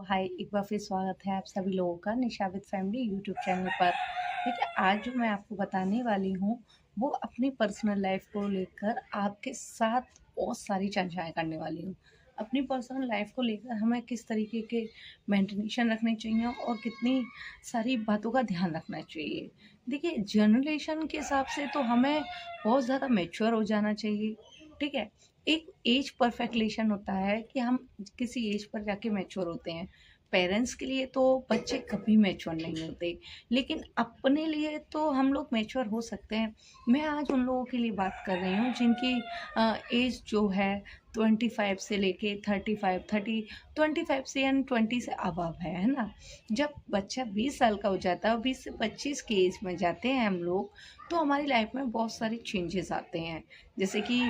हाय, एक बार फिर स्वागत है आप सभी लोगों का निशा विद फैमिली यूट्यूब चैनल पर। देखिए, आज जो मैं आपको बताने वाली हूँ, वो अपनी पर्सनल लाइफ को लेकर आपके साथ बहुत सारी चर्चाएँ करने वाली हूँ। अपनी पर्सनल लाइफ को लेकर हमें किस तरीके के मेंटेनेशन रखने चाहिए और कितनी सारी बातों का ध्यान रखना चाहिए। देखिए, जनरेशन के हिसाब से तो हमें बहुत ज़्यादा मैच्योर हो जाना चाहिए, ठीक है? एक एज परफेक्शन होता है कि हम किसी एज पर जाके मैच्योर होते हैं। पेरेंट्स के लिए तो बच्चे कभी मैच्योर नहीं होते, लेकिन अपने लिए तो हम लोग मैच्योर हो सकते हैं। मैं आज उन लोगों के लिए बात कर रही हूँ जिनकी एज जो है 25 से लेके 35 30 25 से यानी 20 से अबव है ना? जब बच्चा 20 साल का हो जाता है और 20 से 25 की एज में जाते हैं हम लोग, तो हमारी लाइफ में बहुत सारे चेंजेस आते हैं। जैसे कि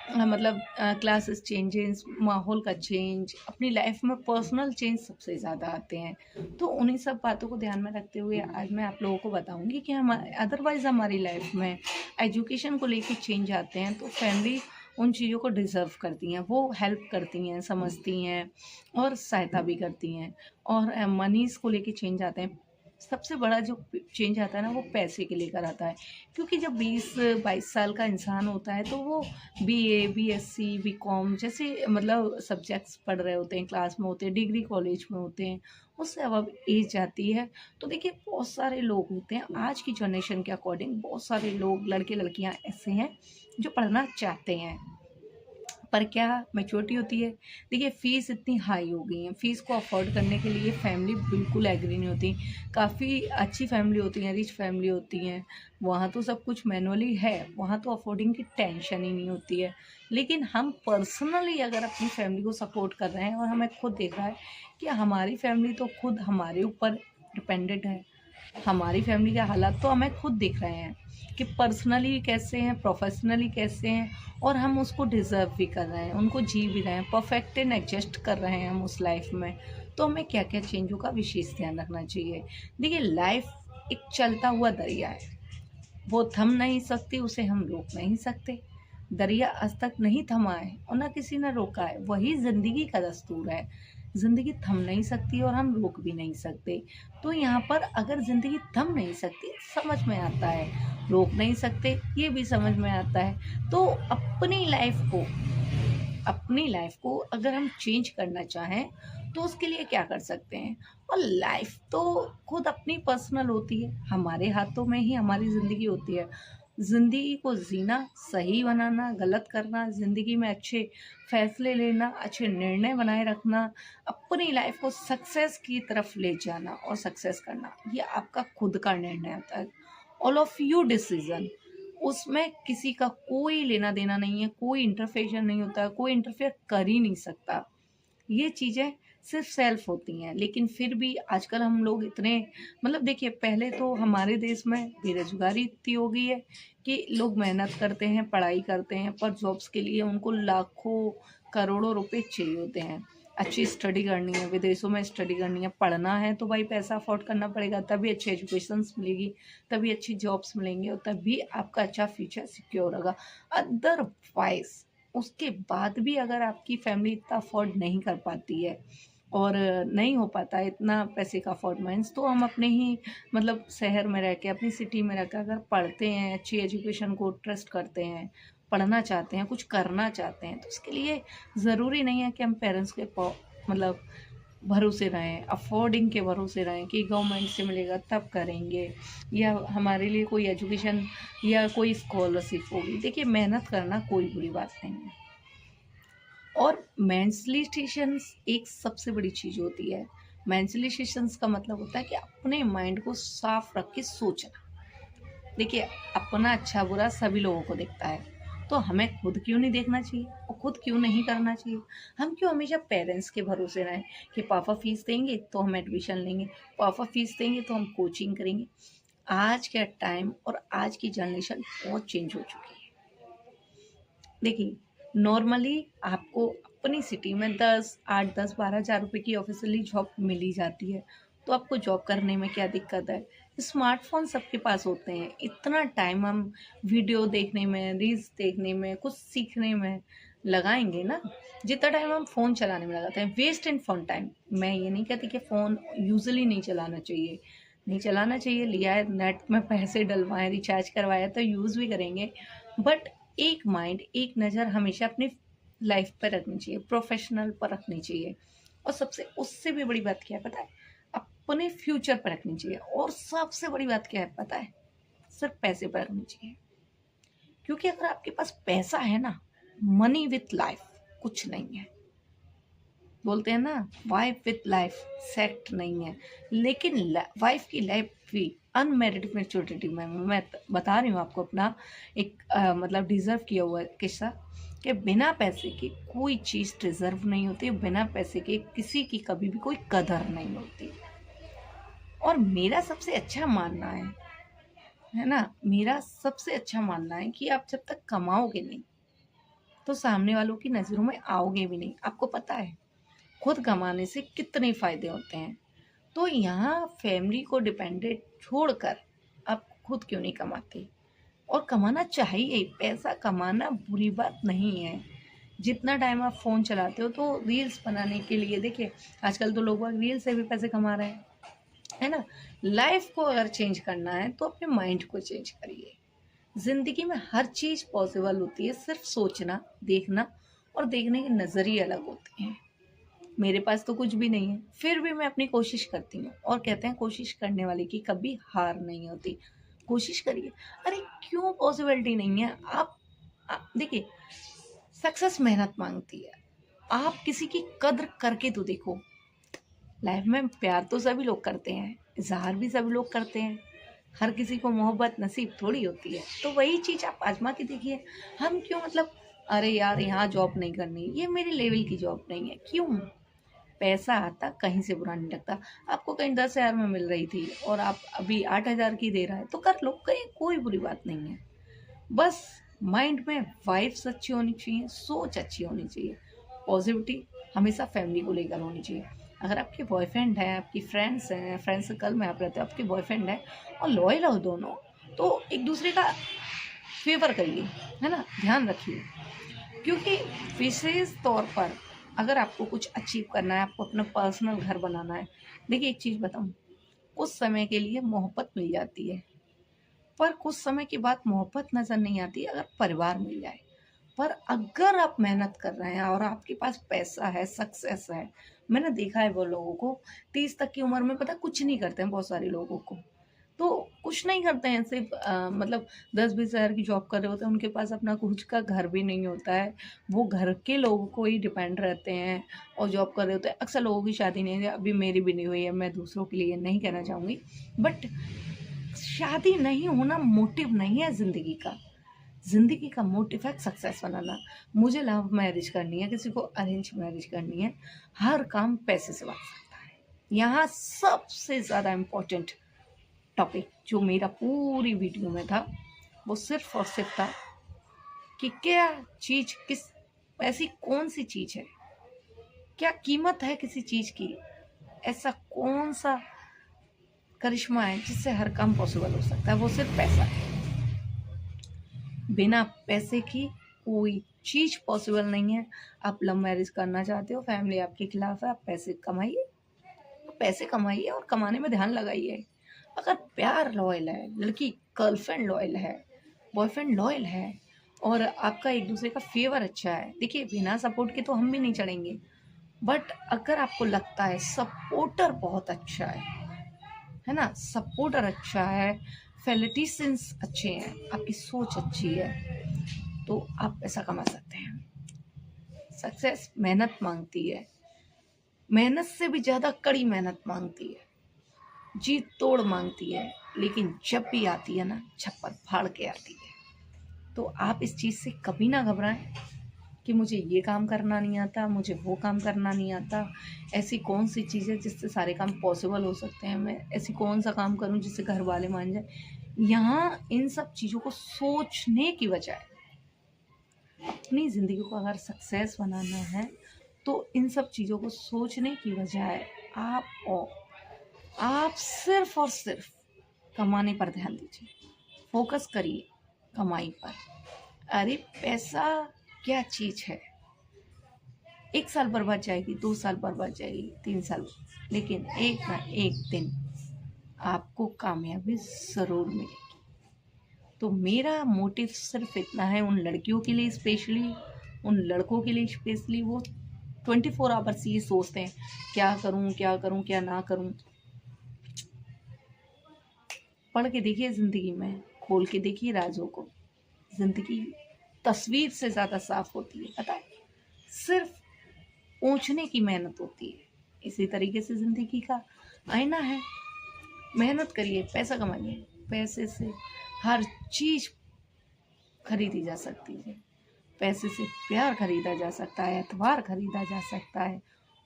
मतलब क्लासेस चेंजेस, माहौल का चेंज, अपनी लाइफ में पर्सनल चेंज सबसे ज़्यादा आते हैं। तो उन्हीं सब बातों को ध्यान में रखते हुए आज मैं आप लोगों को बताऊंगी कि हम अदरवाइज़ हमारी लाइफ में एजुकेशन को लेके चेंज आते हैं, तो फैमिली उन चीज़ों को डिज़र्व करती हैं, वो हेल्प करती हैं, समझती हैं और सहायता भी करती हैं। और मनीज़ को लेके चेंज आते हैं। सबसे बड़ा जो चेंज आता है ना, वो पैसे के लेकर आता है, क्योंकि जब 20-22 साल का इंसान होता है तो वो बीए, बीएससी, बीकॉम जैसे मतलब सब्जेक्ट्स पढ़ रहे होते हैं, क्लास में होते हैं, डिग्री कॉलेज में होते हैं, उससे अब एज जाती है। तो देखिए, बहुत सारे लोग होते हैं आज की जनरेशन के अकॉर्डिंग, बहुत सारे लोग लड़के लड़कियां ऐसे हैं जो पढ़ना चाहते हैं, पर क्या मैच्योरिटी होती है। देखिए, फ़ीस इतनी हाई हो गई है, फ़ीस को अफोर्ड करने के लिए फैमिली बिल्कुल एग्री नहीं होती। काफ़ी अच्छी फैमिली होती हैं, रिच फैमिली होती हैं, वहाँ तो सब कुछ मैनुअली है, वहाँ तो अफोर्डिंग की टेंशन ही नहीं होती है। लेकिन हम पर्सनली अगर अपनी फैमिली को सपोर्ट कर रहे हैं और हमें खुद देख रहा है कि हमारी फैमिली तो खुद हमारे ऊपर डिपेंडेंट है, हमारी फैमिली के हालात तो हमें खुद दिख रहे हैं कि पर्सनली कैसे हैं, प्रोफेशनली कैसे हैं, और हम उसको डिज़र्व भी कर रहे हैं, उनको जी भी रहे हैं, परफेक्ट एंड एडजस्ट कर रहे हैं हम उस लाइफ में। तो हमें क्या क्या चेंजों का विशेष ध्यान रखना चाहिए। देखिए, लाइफ एक चलता हुआ दरिया है, वो थम नहीं सकती, उसे हम रोक नहीं सकते। दरिया आज तक नहीं थमा है और ना किसी ने रोका है, वही ज़िंदगी का दस्तूर है। ज़िंदगी थम नहीं सकती और हम रोक भी नहीं सकते। तो यहाँ पर अगर ज़िंदगी थम नहीं सकती, समझ में आता है, रोक नहीं सकते, ये भी समझ में आता है। तो अपनी लाइफ को अगर हम चेंज करना चाहें, तो उसके लिए क्या कर सकते हैं। और लाइफ तो खुद अपनी पर्सनल होती है, हमारे हाथों में ही हमारी ज़िंदगी होती है। ज़िंदगी को जीना, सही बनाना, गलत करना, ज़िंदगी में अच्छे फैसले लेना, अच्छे निर्णय बनाए रखना, अपनी लाइफ को सक्सेस की तरफ ले जाना और सक्सेस करना, ये आपका खुद का निर्णय होता है। ऑल ऑफ यू डिसीजन, उसमें किसी का कोई लेना देना नहीं है, कोई इंटरफेयर नहीं होता है, कोई इंटरफेयर कर ही नहीं सकता। ये चीज़ें सिर्फ सेल्फ होती हैं। लेकिन फिर भी आजकल हम लोग इतने मतलब देखिए, पहले तो हमारे देश में बेरोजगारी इतनी हो गई है कि लोग मेहनत करते हैं, पढ़ाई करते हैं, पर जॉब्स के लिए उनको लाखों करोड़ों रुपए चाहिए होते हैं। अच्छी स्टडी करनी है, विदेशों में स्टडी करनी है, पढ़ना है, तो भाई पैसा अफोर्ड करना पड़ेगा, तभी अच्छी एजुकेशंस मिलेगी, तभी अच्छी जॉब्स मिलेंगी और तभी आपका अच्छा फ्यूचर सिक्योर होगा। अदरवाइज उसके बाद भी अगर आपकी फैमिली इतना अफोर्ड नहीं कर पाती है और नहीं हो पाता है इतना पैसे का अफोर्डमेंट्स, तो हम अपने ही मतलब शहर में रह के, अपनी सिटी में रह कर अगर पढ़ते हैं, अच्छी एजुकेशन को ट्रस्ट करते हैं, पढ़ना चाहते हैं, कुछ करना चाहते हैं, तो उसके लिए ज़रूरी नहीं है कि हम पेरेंट्स के मतलब भरोसे रहें, अफोर्डिंग के भरोसे रहें कि गवर्नमेंट से मिलेगा तब करेंगे, या हमारे लिए कोई एजुकेशन या कोई स्कॉलरशिप होगी। देखिए, मेहनत करना कोई बुरी बात नहीं है, और मेंसुरेशन एक सबसे बड़ी चीज़ होती है। मेंसुरेशन का मतलब होता है कि अपने माइंड को साफ रख के सोचना। देखिए, अपना अच्छा बुरा सभी लोगों को दिखता है, तो हमें खुद क्यों नहीं देखना चाहिए और खुद क्यों नहीं करना चाहिए। हम क्यों हमेशा पेरेंट्स के भरोसे रहें कि पापा फीस देंगे तो हम एडमिशन लेंगे, पापा फीस देंगे तो हम कोचिंग करेंगे। आज का टाइम और आज की जनरेशन बहुत चेंज हो चुकी है। देखिए, नॉर्मली आपको अपनी सिटी में 10 8 10 12 हज़ार रुपये की ऑफिशियली जॉब मिल ही जाती है, तो आपको जॉब करने में क्या दिक्कत है। स्मार्टफोन सबके पास होते हैं, इतना टाइम हम वीडियो देखने में, रील्स देखने में, कुछ सीखने में लगाएंगे ना, जितना टाइम हम फ़ोन चलाने में लगाते हैं, वेस्ट इन फ़ोन टाइम। मैं ये नहीं कहती कि फ़ोन यूजुअली नहीं चलाना चाहिए, नहीं चलाना चाहिए, लिया है नेट में पैसे डलवाएँ, रिचार्ज करवाया तो यूज़ भी करेंगे, बट एक माइंड, एक नज़र हमेशा अपनी लाइफ पर रखनी चाहिए, प्रोफेशनल पर रखनी चाहिए, और सबसे उससे भी बड़ी बात क्या है पता है? अपने फ्यूचर पर रखनी चाहिए, और सबसे बड़ी बात क्या है पता है? सिर्फ पैसे पर रखनी चाहिए। क्योंकि अगर आपके पास पैसा है ना, मनी विथ लाइफ कुछ नहीं है। बोलते हैं ना, वाइफ विथ लाइफ सेट नहीं है, लेकिन वाइफ की लाइफ भी अनमेरिड मेच्योरिटी में, मैं बता रही हूँ आपको अपना एक मतलब डिजर्व किया हुआ किस्सा, कि बिना पैसे के कोई चीज़ डिजर्व नहीं होती, बिना पैसे के किसी की कभी भी कोई कदर नहीं होती। और मेरा सबसे अच्छा मानना है ना, मेरा सबसे अच्छा मानना है कि आप जब तक कमाओगे नहीं तो सामने वालों की नज़रों में आओगे भी नहीं। आपको पता है खुद कमाने से कितने फ़ायदे होते हैं। तो यहाँ फैमिली को डिपेंडेंट छोड़कर आप खुद क्यों नहीं कमाते? और कमाना चाहिए, पैसा कमाना बुरी बात नहीं है। जितना टाइम आप फ़ोन चलाते हो तो रील्स बनाने के लिए, देखिए आजकल तो लोग रील से भी पैसे कमा रहे हैं, है ना? लाइफ को अगर चेंज करना है तो अपने माइंड को चेंज करिए। ज़िंदगी में हर चीज़ पॉसिबल होती है, सिर्फ सोचना, देखना और देखने के नज़रिए अलग होते हैं। मेरे पास तो कुछ भी नहीं है, फिर भी मैं अपनी कोशिश करती हूँ, और कहते हैं कोशिश करने वाले की कभी हार नहीं होती। कोशिश करिए। अरे क्यों पॉसिबिलिटी नहीं है? आप देखिए, सक्सेस मेहनत मांगती है। आप किसी की कद्र करके तो देखो। लाइफ में प्यार तो सभी लोग करते हैं, इज़हार भी सभी लोग करते हैं, हर किसी को मोहब्बत नसीब थोड़ी होती है। तो वही चीज़ आप आजमा के देखिए। हम क्यों मतलब, अरे यार यहाँ जॉब नहीं करनी, ये मेरे लेवल की जॉब नहीं है, क्यों? पैसा आता कहीं से बुरा नहीं लगता। आपको कहीं 10,000 में मिल रही थी और आप अभी 8,000 की दे रहा है तो कर लो, कहीं कोई बुरी बात नहीं है। बस माइंड में वाइब्स अच्छी होनी चाहिए, सोच अच्छी होनी चाहिए, पॉजिटिविटी हमेशा फैमिली को लेकर होनी चाहिए। अगर आपके बॉयफ्रेंड है, आपकी फ्रेंड्स हैं, फ्रेंड सर्कल में आप रहते हो, आपके बॉयफ्रेंड है और लॉयल हो दोनों, तो एक दूसरे का फेवर करिए, है ना, ध्यान रखिए। क्योंकि विशेष तौर पर अगर आपको कुछ अचीव करना है, आपको अपना पर्सनल घर बनाना है, देखिए एक चीज़ बताऊँ, कुछ समय के लिए मोहब्बत मिल जाती है, पर कुछ समय के बाद मोहब्बत नज़र नहीं आती अगर परिवार मिल जाए। पर अगर आप मेहनत कर रहे हैं और आपके पास पैसा है, सक्सेस है, मैंने देखा है वो लोगों को 30 तक की उम्र में पता कुछ नहीं करते हैं, बहुत सारे लोगों को तो कुछ नहीं करते हैं, सिर्फ मतलब 10-20 हज़ार की जॉब कर रहे होते हैं, उनके पास अपना खुद का घर भी नहीं होता है, वो घर के लोगों को ही डिपेंड रहते हैं और जॉब कर रहे होते हैं। अक्सर लोगों की शादी नहीं है, अभी मेरी भी नहीं हुई है, मैं दूसरों के लिए नहीं कहना चाहूँगी, बट शादी नहीं होना मोटिव नहीं है ज़िंदगी का। ज़िंदगी का मोटिव है सक्सेस बनाना। मुझे लव मैरिज करनी है, किसी को अरेंज मैरिज करनी है, हर काम पैसे से बन सकता है। यहाँ सबसे ज़्यादा इम्पोर्टेंट टॉपिक जो मेरा पूरी वीडियो में था, वो सिर्फ और सिर्फ था कि क्या चीज़, किस ऐसी कौन सी चीज़ है, क्या कीमत है किसी चीज़ की, ऐसा कौन सा करिश्मा है जिससे हर काम पॉसिबल हो सकता है, वो सिर्फ पैसा है। बिना पैसे की कोई चीज़ पॉसिबल नहीं है। आप लव मैरिज करना चाहते हो, फैमिली आपके खिलाफ है, आप पैसे कमाइए और कमाने में ध्यान लगाइए। अगर प्यार लॉयल है, लड़की गर्लफ्रेंड लॉयल है, बॉयफ्रेंड लॉयल है और आपका एक दूसरे का फेवर अच्छा है, देखिए बिना सपोर्ट के तो हम भी नहीं चढ़ेंगे, बट अगर आपको लगता है सपोर्टर बहुत अच्छा है ना, सपोर्टर अच्छा है, फैलिटिशियंस अच्छे हैं, आपकी सोच अच्छी है, तो आप पैसा कमा सकते हैं। सक्सेस मेहनत मांगती है, मेहनत से भी ज़्यादा कड़ी मेहनत मांगती है, जी तोड़ मांगती है, लेकिन जब भी आती है ना, छप्पर फाड़ के आती है। तो आप इस चीज़ से कभी ना घबराएं कि मुझे ये काम करना नहीं आता, मुझे वो काम करना नहीं आता, ऐसी कौन सी चीज़ है जिससे सारे काम पॉसिबल हो सकते हैं, मैं ऐसी कौन सा काम करूं जिससे घर वाले मान जाए। यहाँ इन सब चीज़ों को सोचने की बजाय अपनी ज़िंदगी को अगर सक्सेस बनाना है तो इन सब चीज़ों को सोचने की बजाय आप सिर्फ और सिर्फ कमाने पर ध्यान दीजिए, फोकस करिए कमाई पर। अरे पैसा क्या चीज़ है, 1 साल बर्बाद जाएगी, 2 साल बर्बाद जाएगी, 3 साल, लेकिन एक ना एक दिन आपको कामयाबी ज़रूर मिलेगी। तो मेरा मोटिव सिर्फ इतना है, उन लड़कियों के लिए स्पेशली, उन लड़कों के लिए स्पेशली, वो 24 आवर्स ये सोचते हैं क्या करूं क्या करूं क्या ना करूं। पढ़ के देखिए ज़िंदगी में, खोल के देखिए राजों को, ज़िंदगी तस्वीर से ज़्यादा साफ होती है, पता है, सिर्फ पहुँचने की मेहनत होती है। इसी तरीके से ज़िंदगी का आईना है, मेहनत करिए, पैसा कमाइए, पैसे से हर चीज़ खरीदी जा सकती है। पैसे से प्यार खरीदा जा सकता है, एतबार खरीदा जा सकता है,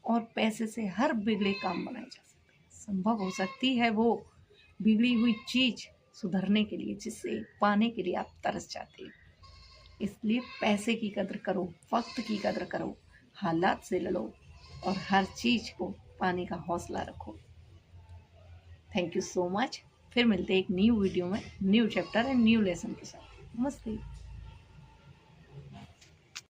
और पैसे से हर बिगड़े काम बनाए जा सकते हैं। संभव हो सकती है वो बिगड़ी हुई चीज़ सुधरने के लिए, जिससे पाने के लिए आप तरस जाते हैं। इसलिए पैसे की कदर करो, वक्त की कदर करो, हालात से लड़ो, और हर चीज़ को पाने का हौसला रखो। Thank you so much. फिर मिलते हैं एक न्यू वीडियो में, new chapter and new lesson के साथ। नमस्ते।